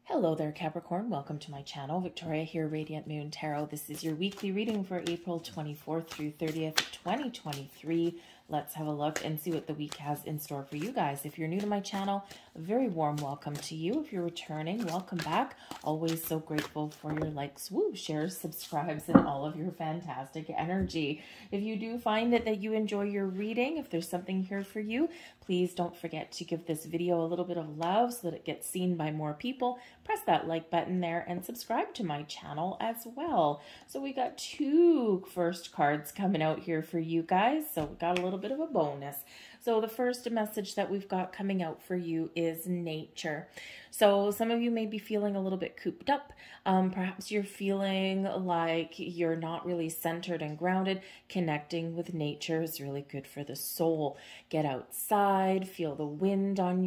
Hello there, Capricorn. Welcome to my channel. Victoria here, Radiant Moon Tarot. This is your weekly reading for April 24th through 30th, 2023. Let's have a look and see what the week has in store for you guys. If you're new to my channel, a very warm welcome to you. If you're returning, welcome back. Always so grateful for your likes, shares, subscribes, and all of your fantastic energy. If you do find it that you enjoy your reading, if there's something here for you, please don't forget to give this video a little bit of love so that it gets seen by more people. Press that like button there and subscribe to my channel as well. So we got two first cards coming out here for you guys. So we got a little bit of a bonus. So the first message that we've got coming out for you is nature. So some of you may be feeling a little bit cooped up. Perhaps you're feeling like you're not really centered and grounded. Connecting with nature is really good for the soul. Get outside, feel the wind on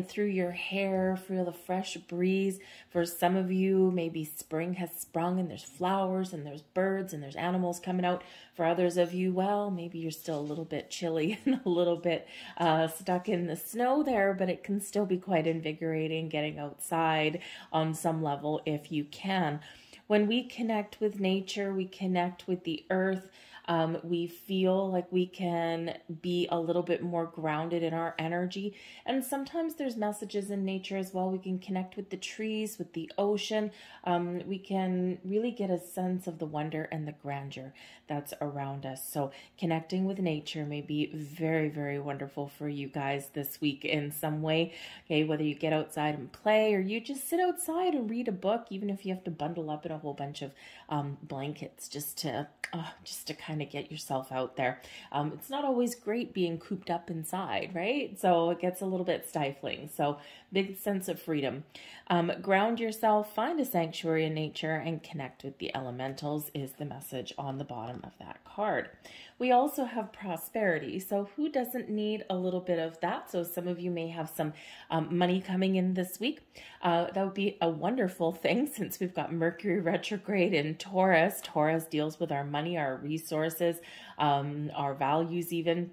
through your hair, feel the fresh breeze. For some of you, maybe spring has sprung and there's flowers and there's birds and there's animals coming out. For others of you, well, maybe you're still a little bit chilly and a little bit stuck in the snow there, but it can still be quite invigorating getting outside on some level if you can. When we connect with nature, we connect with the earth. We feel like we can be a little bit more grounded in our energy. And sometimes there's messages in nature as well. We can connect with the trees, with the ocean. We can really get a sense of the wonder and the grandeur that's around us. So connecting with nature may be very, very wonderful for you guys this week in some way. Okay, whether you get outside and play or you just sit outside and read a book, even if you have to bundle up in a whole bunch of blankets just to kind of get yourself out there. It's not always great being cooped up inside, right? So it gets a little bit stifling. So big sense of freedom. Ground yourself, find a sanctuary in nature, and connect with the elementals is the message on the bottom of that card. We also have prosperity. So who doesn't need a little bit of that? So some of you may have some money coming in this week. That would be a wonderful thing since we've got Mercury retrograde in Taurus. Taurus deals with our money, our resources, our values even.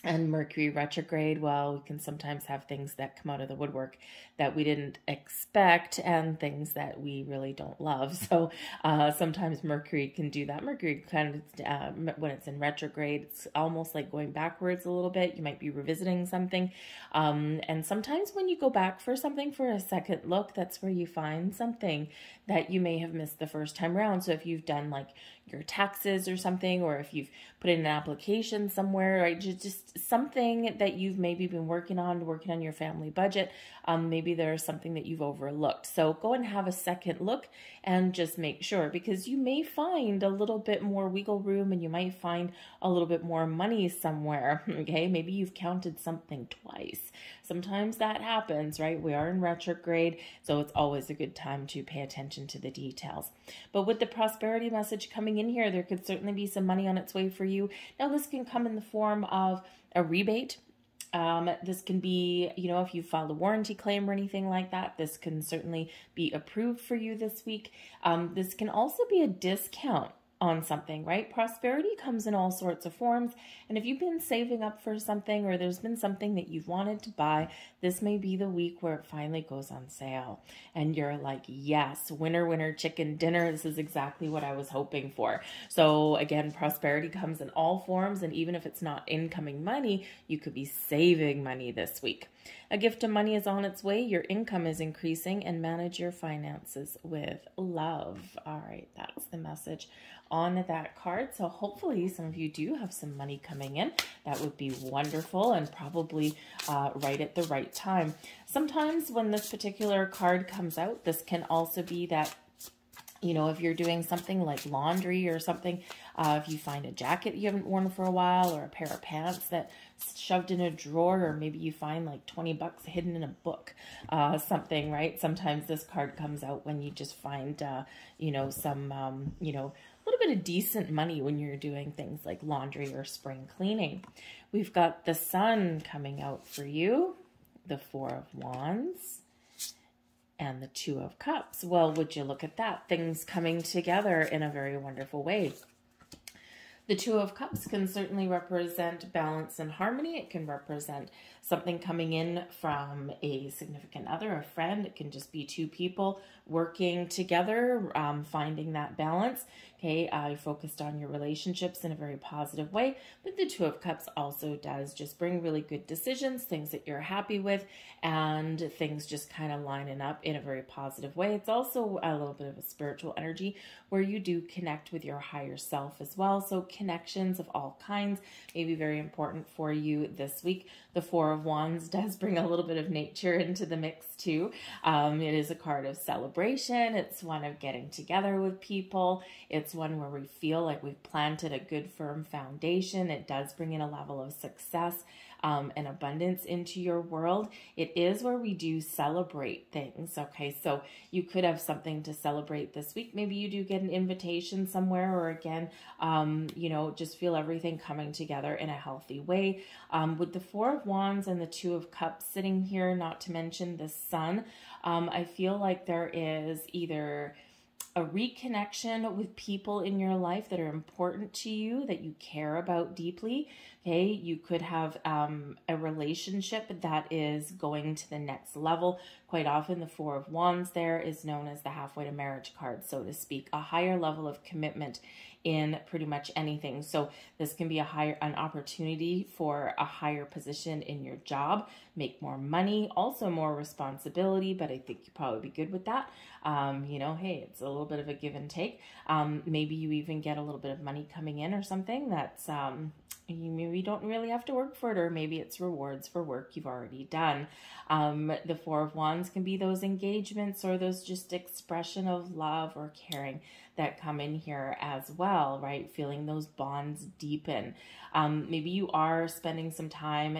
And Mercury retrograde, well, we can sometimes have things that come out of the woodwork that we didn't expect and things that we really don't love. So sometimes Mercury can do that. Mercury kind of, when it's in retrograde, it's almost like going backwards a little bit. You might be revisiting something. And sometimes when you go back for something for a second look, that's where you find something that you may have missed the first time around. So if you've done like your taxes or something, or if you've put in an application somewhere, right, just something that you've maybe been working on your family budget, maybe there's something that you've overlooked. So go and have a second look and just make sure, because you may find a little bit more wiggle room and you might find a little bit more money somewhere, okay? Maybe you've counted something twice. Sometimes that happens, right? We are in retrograde, so it's always a good time to pay attention to the details. But with the prosperity message coming in here, there could certainly be some money on its way for you. Now, this can come in the form of a rebate. This can be, if you filed a warranty claim or anything like that, this can certainly be approved for you this week. This can also be a discount on something, right? Prosperity comes in all sorts of forms. And if you've been saving up for something, or there's been something that you've wanted to buy, this may be the week where it finally goes on sale. And you're like, yes, winner, winner, chicken dinner. This is exactly what I was hoping for. So again, prosperity comes in all forms. And even if it's not incoming money, you could be saving money this week. A gift of money is on its way. Your income is increasing, and manage your finances with love. All right, that's the message on that card. So hopefully some of you do have some money coming in. That would be wonderful, and probably right at the right time. Sometimes when this particular card comes out, this can also be that, if you're doing something like laundry or something, if you find a jacket you haven't worn for a while, or a pair of pants that's shoved in a drawer, or maybe you find like 20 bucks hidden in a book, something, right? Sometimes this card comes out when you just find, some, a little bit of decent money when you're doing things like laundry or spring cleaning. We've got the Sun coming out for you, the Four of Wands, and the Two of Cups. Well, would you look at that? Things coming together in a very wonderful way. The Two of Cups can certainly represent balance and harmony. It can represent something coming in from a significant other, a friend. It can just be two people working together, finding that balance. Okay, you're focused on your relationships in a very positive way, but the Two of Cups also does just bring really good decisions, things that you're happy with, and things just kind of lining up in a very positive way. It's also a little bit of a spiritual energy where you do connect with your higher self as well. So connections of all kinds may be very important for you this week. The Four of Wands does bring a little bit of nature into the mix too. It is a card of celebration. It's one of getting together with people. It's one where we feel like we've planted a good firm foundation. It does bring in a level of success and abundance into your world. It is where we do celebrate things. Okay, so you could have something to celebrate this week. Maybe you do get an invitation somewhere, or again, you know, just feel everything coming together in a healthy way. With the Four of Wands and the Two of Cups sitting here, not to mention the Sun, I feel like there is either a reconnection with people in your life that are important to you, that you care about deeply. Okay, you could have a relationship that is going to the next level. Quite often the Four of Wands there is known as the halfway to marriage card, so to speak, a higher level of commitment in pretty much anything. So this can be an opportunity for a higher position in your job, make more money, also more responsibility, but I think you'd probably be good with that. You know, hey, it's a little bit of a give and take. Maybe you even get a little bit of money coming in or something that's, you maybe don't really have to work for it, or maybe it's rewards for work you've already done. The Four of Wands can be those engagements or those just expression of love or caring that come in here as well, right? Feeling those bonds deepen. Maybe you are spending some time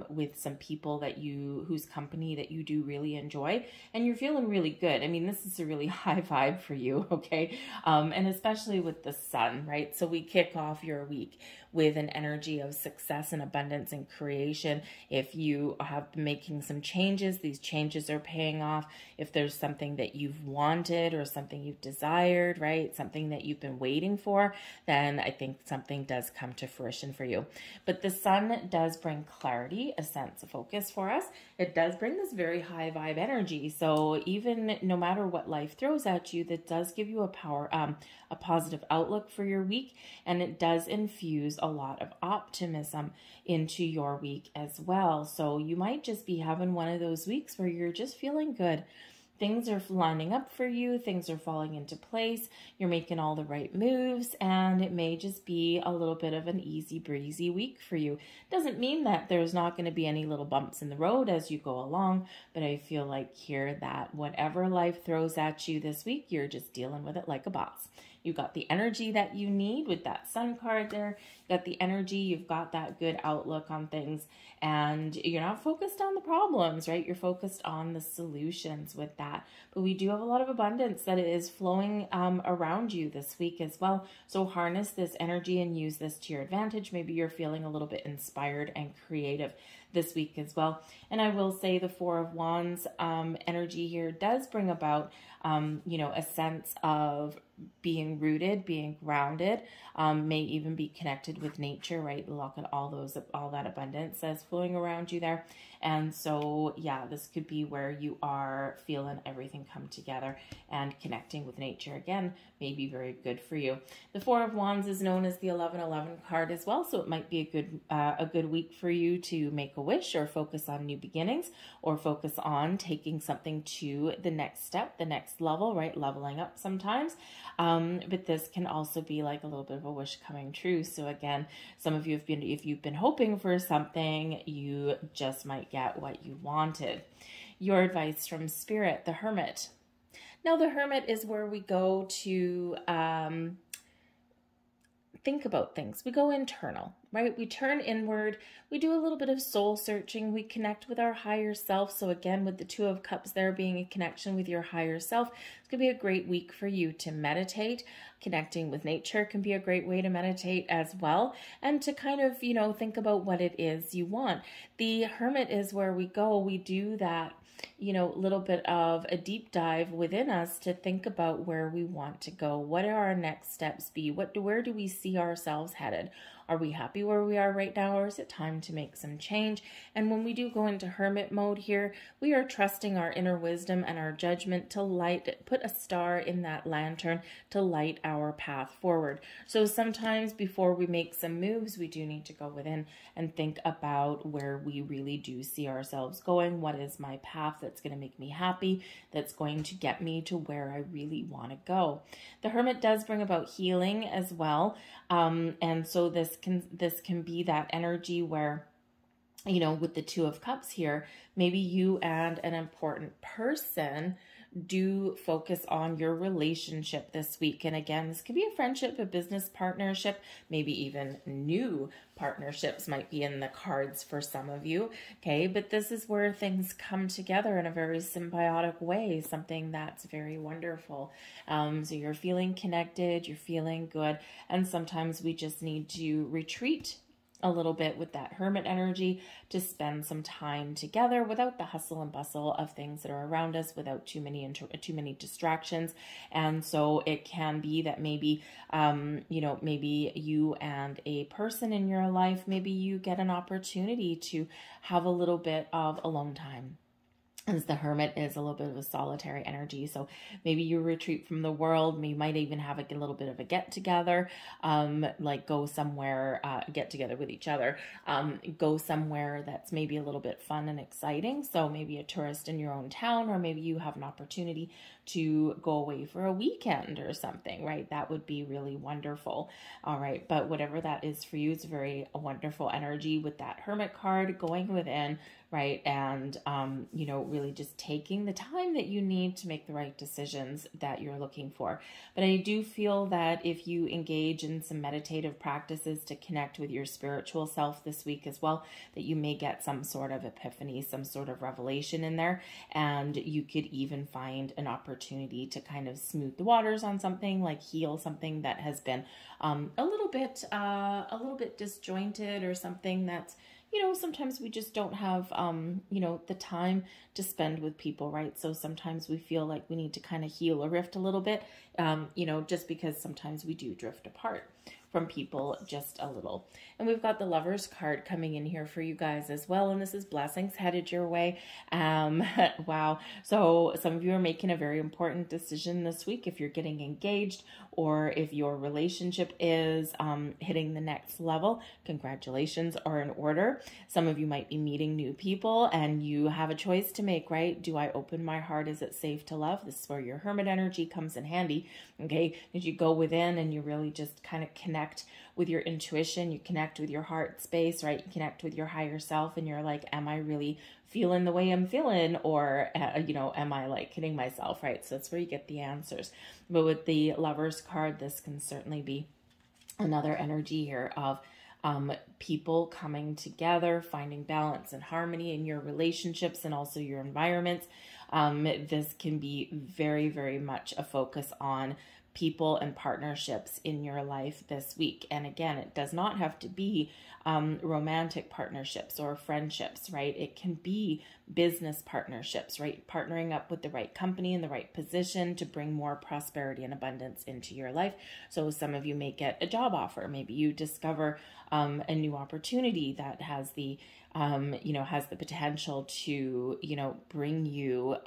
with some people that whose company that you do really enjoy, and you're feeling really good. I mean, this is a really high vibe for you, okay? And especially with the Sun, right? So we kick off your week with an energy of success and abundance and creation. If you have been making some changes, these changes are paying off. If there's something that you've wanted or something you've desired, right? Something that you've been waiting for, then I think something does come to fruition for you. But the Sun does bring clarity, a sense of focus for us. It does bring this very high vibe energy. So even no matter what life throws at you, that does give you a positive outlook for your week, and it does infuse a lot of optimism into your week as well. So you might just be having one of those weeks where you're just feeling good. Things are lining up for you. Things are falling into place. You're making all the right moves, and it may just be a little bit of an easy breezy week for you. Doesn't mean that there's not going to be any little bumps in the road as you go along, but I feel like here that whatever life throws at you this week, you're just dealing with it like a boss. You got the energy that you need with that Sun card there. You got the energy, you've got that good outlook on things, and you're not focused on the problems, right? You're focused on the solutions with that. But we do have a lot of abundance that is flowing around you this week as well. So harness this energy and use this to your advantage. Maybe you're feeling a little bit inspired and creative this week as well. And I will say the Four of Wands energy here does bring about, you know, a sense of being rooted, being grounded, may even be connected with nature, right? Look at all that abundance that's flowing around you there. And so, yeah, this could be where you are feeling everything come together, and connecting with nature again may be very good for you. The Four of Wands is known as the 1111 card as well, so it might be a good week for you to make a wish, or focus on new beginnings, or focus on taking something to the next step, the next level, right? Leveling up sometimes. But this can also be like a little bit of a wish coming true. So again, some of you if you've been hoping for something, you just might get what you wanted. Your advice from Spirit, the Hermit. Now the Hermit is where we go to think about things. We go internal, right? We turn inward. We do a little bit of soul searching. We connect with our higher self. So again, with the Two of Cups there being a connection with your higher self, it's going to be a great week for you to meditate. Connecting with nature can be a great way to meditate as well, and to kind of, you know, think about what it is you want. The Hermit is where we go. We do that you know, a little bit of a deep dive within us to think about where we want to go. What are our next steps be? Where do we see ourselves headed? Are we happy where we are right now, or is it time to make some change? And when we do go into hermit mode here, we are trusting our inner wisdom and our judgment to put a star in that lantern to light our path forward. So sometimes before we make some moves, we do need to go within and think about where we really do see ourselves going. What is my path that's going to make me happy, that's going to get me to where I really want to go? The Hermit does bring about healing as well. And so this can be that energy where, you know, with the Two of Cups here, maybe you and an important person do focus on your relationship this week. And again, this could be a friendship, a business partnership, maybe even new partnerships might be in the cards for some of you. Okay, but this is where things come together in a very symbiotic way, something that's very wonderful. So you're feeling connected, you're feeling good, and sometimes we just need to retreat a little bit with that Hermit energy to spend some time together without the hustle and bustle of things that are around us, without too many distractions. And so it can be that maybe, you know, maybe you and a person in your life, maybe you get an opportunity to have a little bit of alone time. As the Hermit is a little bit of a solitary energy. So maybe you retreat from the world. You might even have a little bit of a get together, like go somewhere, get together with each other, go somewhere that's maybe a little bit fun and exciting. So maybe a tourist in your own town, or maybe you have an opportunity to go away for a weekend or something, right? That would be really wonderful. All right. But whatever that is for you, it's a very wonderful energy with that Hermit card going within, right? And, you know, really just taking the time that you need to make the right decisions that you're looking for. But I do feel that if you engage in some meditative practices to connect with your spiritual self this week as well, that you may get some sort of epiphany, some sort of revelation in there. And you could even find an opportunity to kind of smooth the waters on something, like heal something that has been a little bit disjointed, or something that's, you know, sometimes we just don't have, you know, the time to spend with people, right? So sometimes we feel like we need to kind of heal a rift a little bit, you know, just because sometimes we do drift apart from people just a little. And we've got the Lovers card coming in here for you guys as well. And this is blessings headed your way. Wow. So some of you are making a very important decision this week. If you're getting engaged, or if your relationship is hitting the next level, congratulations are in order. Some of you might be meeting new people and you have a choice to make, right? Do I open my heart? Is it safe to love? This is where your Hermit energy comes in handy. Okay. Did you go within and you really just kind of connect with your intuition, you connect with your heart space, right? You connect with your higher self, and you're like, am I really feeling the way I'm feeling? Or, you know, am I like kidding myself, right? So that's where you get the answers. But with the Lovers card, this can certainly be another energy here of people coming together, finding balance and harmony in your relationships and also your environments. This can be very, very much a focus on people and partnerships in your life this week. And again, it does not have to be romantic partnerships or friendships, right? It can be business partnerships, right? Partnering up with the right company in the right position to bring more prosperity and abundance into your life. So some of you may get a job offer. Maybe you discover a new opportunity that has the, you know, has the potential to, you know, bring you,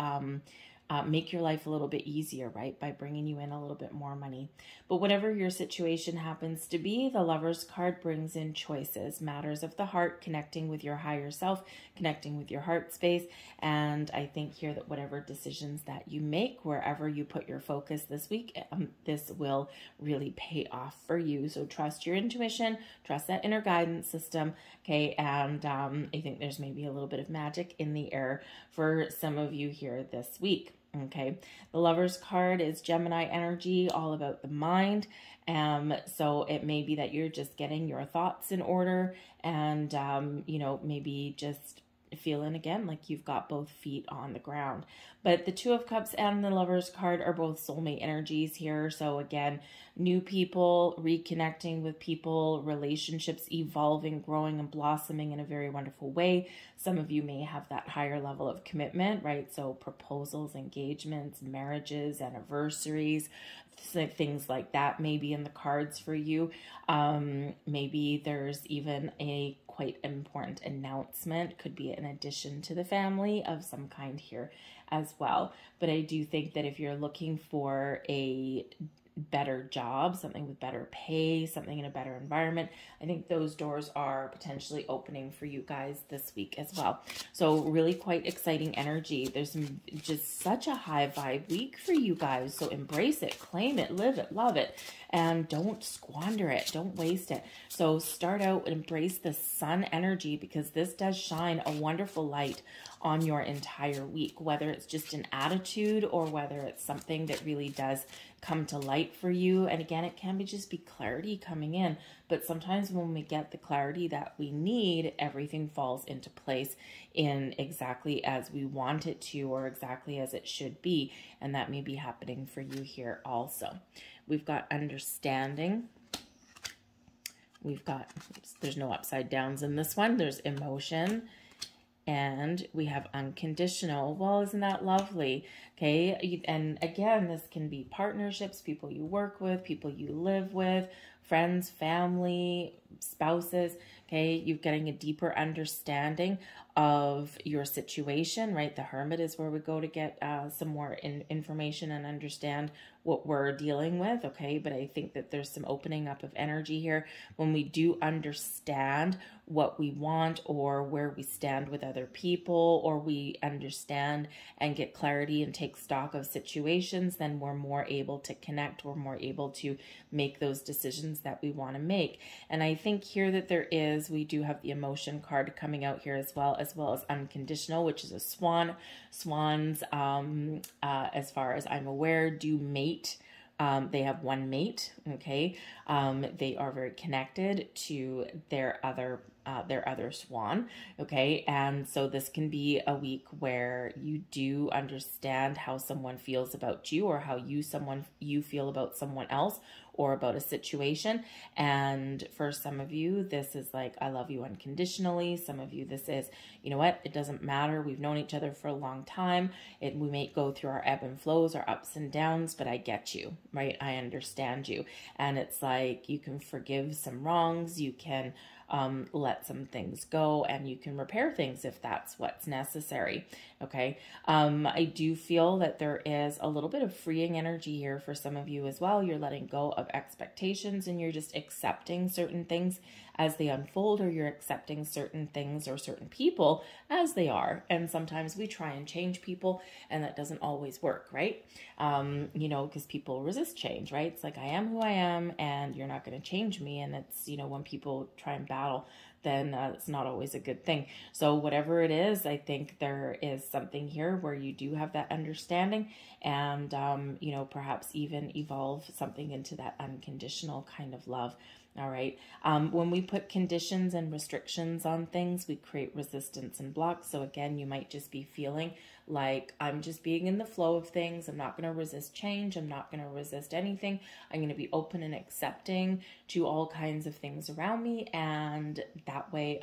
make your life a little bit easier, right? By bringing you in a little bit more money. But whatever your situation happens to be, the Lovers card brings in choices, matters of the heart, connecting with your higher self, connecting with your heart space. And I think here that whatever decisions that you make, wherever you put your focus this week, this will really pay off for you. So trust your intuition, trust that inner guidance system. Okay. And I think there's maybe a little bit of magic in the air for some of you here this week. Okay, the Lovers card is Gemini energy, all about the mind. So it may be that you're just getting your thoughts in order and, you know, maybe just, feeling again like you've got both feet on the ground. But the Two of Cups and the Lover's card are both soulmate energies here. So again, new people, reconnecting with people, relationships evolving, growing and blossoming in a very wonderful way. Some of you may have that higher level of commitment, right? So proposals, engagements, marriages, anniversaries, things like that may be in the cards for you. Maybe there's even a quite important announcement, could be an addition to the family of some kind here as well. But I do think that if you're looking for a better job, something with better pay, something in a better environment, I think those doors are potentially opening for you guys this week as well. So really quite exciting energy. There's just such a high vibe week for you guys. So embrace it, claim it, live it, love it, and don't squander it. Don't waste it. So start out and embrace the sun energy, because this does shine a wonderful light on your entire week, whether it's just an attitude or whether it's something that really does come to light for you. And again, it can be just be clarity coming in, but sometimes when we get the clarity that we need, everything falls into place in exactly as we want it to, or exactly as it should be. And that may be happening for you here also. We've got understanding. We've got, there's no upside downs in this one. There's emotion. And we have unconditional. Well, isn't that lovely? Okay. And again, this can be partnerships, people you work with, people you live with, friends, family, spouses. Okay. You're getting a deeper understanding of your situation, right? The Hermit is where we go to get some more information and understand what we're dealing with. Okay. But I think that there's some opening up of energy here when we do understand what we want or where we stand with other people, or we understand and get clarity and take stock of situations, then we're more able to connect. We're more able to make those decisions that we want to make. And I think here that we do have the emotion card coming out here as well as unconditional, which is a swan. Swans, as far as I'm aware, do mate. They have one mate, okay? They are very connected to their other swan, okay? And so this can be a week where you do understand how someone feels about you, or how you feel about someone else, or about a situation. And for some of you, this is like, I love you unconditionally. Some of you, this is, you know what, it doesn't matter. We've known each other for a long time. We may go through our ebb and flows, our ups and downs, but I get you, right? I understand you. And it's like, you can forgive some wrongs. You can let some things go, and you can repair things if that's what's necessary. Okay. I do feel that there is a little bit of freeing energy here for some of you as well. You're letting go of expectations, and you're just accepting certain things as they unfold, or you're accepting certain things or certain people as they are. And sometimes we try and change people, and that doesn't always work, right? You know, because people resist change, right? It's like, I am who I am, and you're not going to change me. And it's, you know, when people try and battle, then it's not always a good thing. So whatever it is, I think there is something here where you do have that understanding, and, you know, perhaps even evolve something into that unconditional kind of love. All right. When we put conditions and restrictions on things, we create resistance and blocks. So again, you might just be feeling like, I'm just being in the flow of things. I'm not going to resist change. I'm not going to resist anything. I'm going to be open and accepting to all kinds of things around me. And that way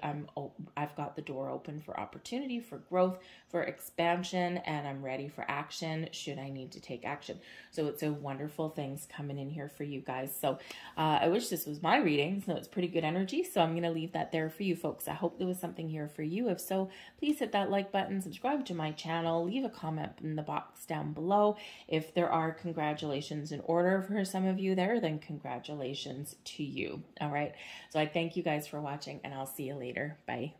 I've got the door open for opportunity, for growth, for expansion, and I'm ready for action should I need to take action. So it's a wonderful things coming in here for you guys. So I wish this was my reading. So it's pretty good energy. So I'm going to leave that there for you folks. I hope there was something here for you. If so, please hit that like button, subscribe to my channel, leave a comment in the box down below. If there are congratulations in order for some of you there, then congratulations to you. All right. So I thank you guys for watching, and I'll see you later. Bye.